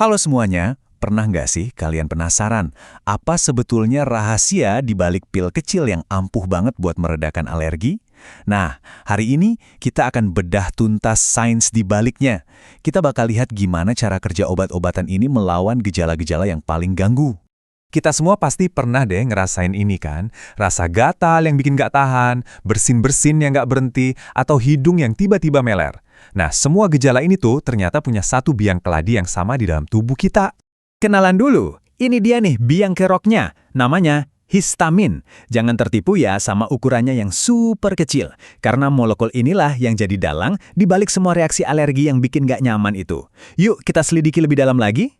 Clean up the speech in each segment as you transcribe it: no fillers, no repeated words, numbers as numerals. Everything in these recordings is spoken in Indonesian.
Halo semuanya, pernah nggak sih kalian penasaran apa sebetulnya rahasia di balik pil kecil yang ampuh banget buat meredakan alergi? Nah, hari ini kita akan bedah tuntas sains di baliknya. Kita bakal lihat gimana cara kerja obat-obatan ini melawan gejala-gejala yang paling ganggu. Kita semua pasti pernah deh ngerasain ini kan? Rasa gatal yang bikin nggak tahan, bersin-bersin yang nggak berhenti, atau hidung yang tiba-tiba meler. Nah, semua gejala ini tuh ternyata punya satu biang keladi yang sama di dalam tubuh kita. Kenalan dulu, ini dia nih biang keroknya, namanya histamin. Jangan tertipu ya sama ukurannya yang super kecil, karena molekul inilah yang jadi dalang di balik semua reaksi alergi yang bikin nggak nyaman itu. Yuk kita selidiki lebih dalam lagi.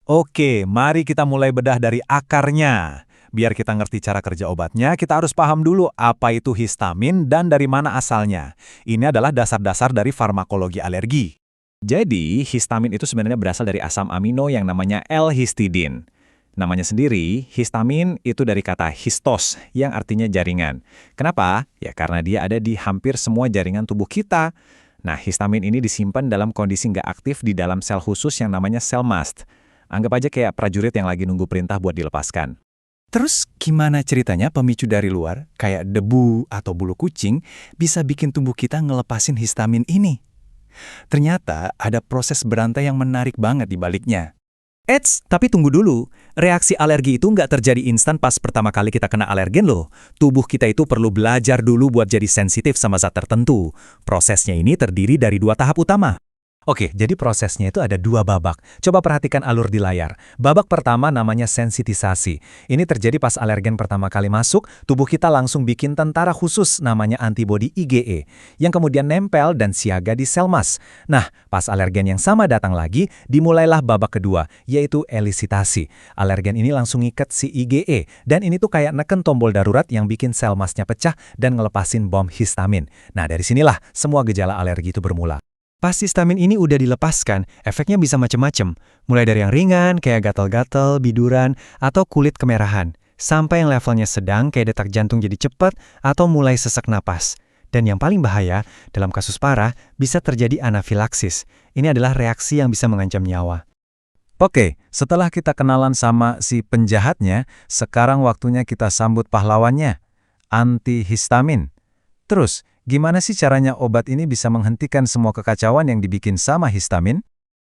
Oke, mari kita mulai bedah dari akarnya. Biar kita ngerti cara kerja obatnya, kita harus paham dulu apa itu histamin dan dari mana asalnya. Ini adalah dasar-dasar dari farmakologi alergi. Jadi, histamin itu sebenarnya berasal dari asam amino yang namanya L-histidin. Namanya sendiri, histamin itu dari kata histos, yang artinya jaringan. Kenapa? Ya karena dia ada di hampir semua jaringan tubuh kita. Nah, histamin ini disimpan dalam kondisi nggak aktif di dalam sel khusus yang namanya sel mast. Anggap aja kayak prajurit yang lagi nunggu perintah buat dilepaskan. Terus gimana ceritanya pemicu dari luar, kayak debu atau bulu kucing, bisa bikin tubuh kita ngelepasin histamin ini? Ternyata ada proses berantai yang menarik banget di baliknya. Eits, tapi tunggu dulu. Reaksi alergi itu nggak terjadi instan pas pertama kali kita kena alergen loh. Tubuh kita itu perlu belajar dulu buat jadi sensitif sama zat tertentu. Prosesnya ini terdiri dari 2 tahap utama. Oke, jadi prosesnya itu ada 2 babak. Coba perhatikan alur di layar. Babak pertama namanya sensitisasi. Ini terjadi pas alergen pertama kali masuk, tubuh kita langsung bikin tentara khusus namanya antibodi IgE, yang kemudian nempel dan siaga di sel mast. Nah, pas alergen yang sama datang lagi, dimulailah babak kedua, yaitu elisitasi. Alergen ini langsung ngikat si IgE, dan ini tuh kayak neken tombol darurat yang bikin sel mastnya pecah dan ngelepasin bom histamin. Nah, dari sinilah semua gejala alergi itu bermula. Pas histamin ini udah dilepaskan, efeknya bisa macam-macam. Mulai dari yang ringan, kayak gatal-gatal, biduran, atau kulit kemerahan. Sampai yang levelnya sedang, kayak detak jantung jadi cepat, atau mulai sesak napas. Dan yang paling bahaya, dalam kasus parah, bisa terjadi anafilaksis. Ini adalah reaksi yang bisa mengancam nyawa. Oke, setelah kita kenalan sama si penjahatnya, sekarang waktunya kita sambut pahlawannya, antihistamin. Terus, gimana sih caranya obat ini bisa menghentikan semua kekacauan yang dibikin sama histamin?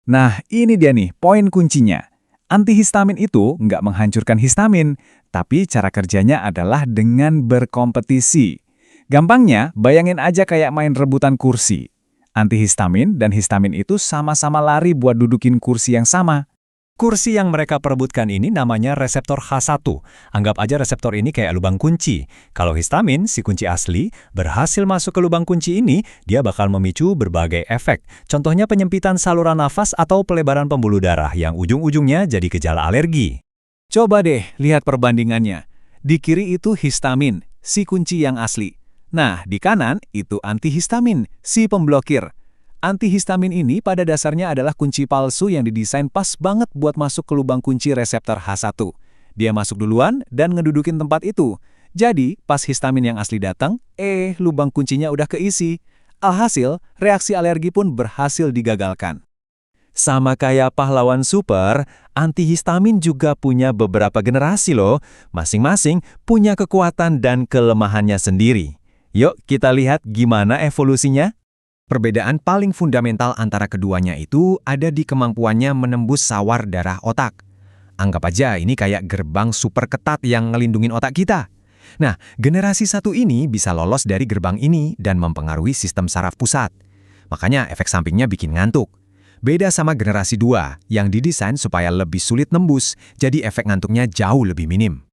Nah, ini dia nih poin kuncinya. Antihistamin itu nggak menghancurkan histamin, tapi cara kerjanya adalah dengan berkompetisi. Gampangnya, bayangin aja kayak main rebutan kursi. Antihistamin dan histamin itu sama-sama lari buat dudukin kursi yang sama. Kursi yang mereka perebutkan ini namanya reseptor H1. Anggap aja reseptor ini kayak lubang kunci. Kalau histamin, si kunci asli, berhasil masuk ke lubang kunci ini, dia bakal memicu berbagai efek. Contohnya penyempitan saluran nafas atau pelebaran pembuluh darah yang ujung-ujungnya jadi gejala alergi. Coba deh lihat perbandingannya. Di kiri itu histamin, si kunci yang asli. Nah, di kanan itu antihistamin, si pemblokir. Antihistamin ini pada dasarnya adalah kunci palsu yang didesain pas banget buat masuk ke lubang kunci reseptor H1. Dia masuk duluan dan ngedudukin tempat itu. Jadi, pas histamin yang asli datang, lubang kuncinya udah keisi. Alhasil, reaksi alergi pun berhasil digagalkan. Sama kayak pahlawan super, antihistamin juga punya beberapa generasi loh. Masing-masing punya kekuatan dan kelemahannya sendiri. Yuk kita lihat gimana evolusinya. Perbedaan paling fundamental antara keduanya itu ada di kemampuannya menembus sawar darah otak. Anggap aja ini kayak gerbang super ketat yang ngelindungin otak kita. Nah, generasi 1 ini bisa lolos dari gerbang ini dan mempengaruhi sistem saraf pusat. Makanya efek sampingnya bikin ngantuk. Beda sama generasi 2 yang didesain supaya lebih sulit nembus, jadi efek ngantuknya jauh lebih minim.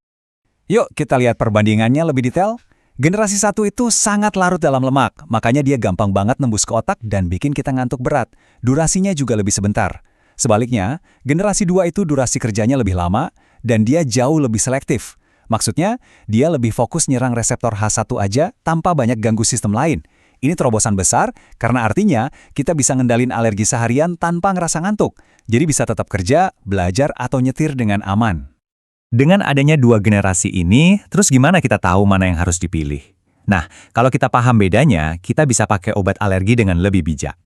Yuk kita lihat perbandingannya lebih detail. Generasi 1 itu sangat larut dalam lemak, makanya dia gampang banget nembus ke otak dan bikin kita ngantuk berat. Durasinya juga lebih sebentar. Sebaliknya, generasi 2 itu durasi kerjanya lebih lama dan dia jauh lebih selektif. Maksudnya, dia lebih fokus nyerang reseptor H1 aja tanpa banyak ganggu sistem lain. Ini terobosan besar karena artinya kita bisa ngendalin alergi seharian tanpa ngerasa ngantuk. Jadi bisa tetap kerja, belajar, atau nyetir dengan aman. Dengan adanya 2 generasi ini, terus gimana kita tahu mana yang harus dipilih? Nah, kalau kita paham bedanya, kita bisa pakai obat alergi dengan lebih bijak.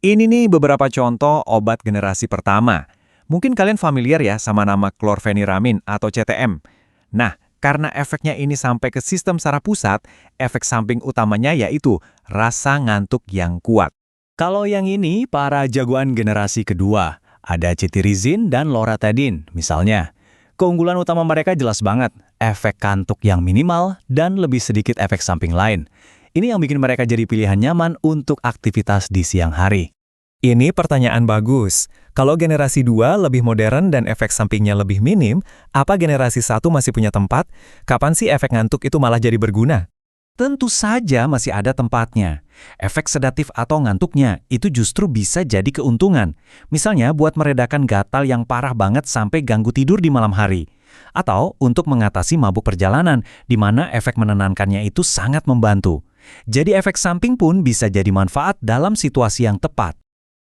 Ini nih beberapa contoh obat generasi pertama. Mungkin kalian familiar ya sama nama chlorpheniramine atau CTM. Nah, karena efeknya ini sampai ke sistem saraf pusat, efek samping utamanya yaitu rasa ngantuk yang kuat. Kalau yang ini, para jagoan generasi kedua. Ada cetirizine dan loratadine, misalnya. Keunggulan utama mereka jelas banget, efek kantuk yang minimal dan lebih sedikit efek samping lain. Ini yang bikin mereka jadi pilihan nyaman untuk aktivitas di siang hari. Ini pertanyaan bagus. Kalau generasi 2 lebih modern dan efek sampingnya lebih minim, apa generasi 1 masih punya tempat? Kapan sih efek ngantuk itu malah jadi berguna? Tentu saja masih ada tempatnya. Efek sedatif atau ngantuknya itu justru bisa jadi keuntungan. Misalnya buat meredakan gatal yang parah banget sampai ganggu tidur di malam hari. Atau untuk mengatasi mabuk perjalanan, di mana efek menenangkannya itu sangat membantu. Jadi efek samping pun bisa jadi manfaat dalam situasi yang tepat.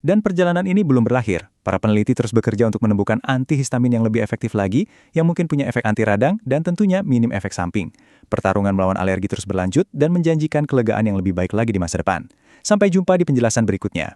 Dan perjalanan ini belum berakhir. Para peneliti terus bekerja untuk menemukan antihistamin yang lebih efektif lagi, yang mungkin punya efek anti radang dan tentunya minim efek samping. Pertarungan melawan alergi terus berlanjut dan menjanjikan kelegaan yang lebih baik lagi di masa depan. Sampai jumpa di penjelasan berikutnya.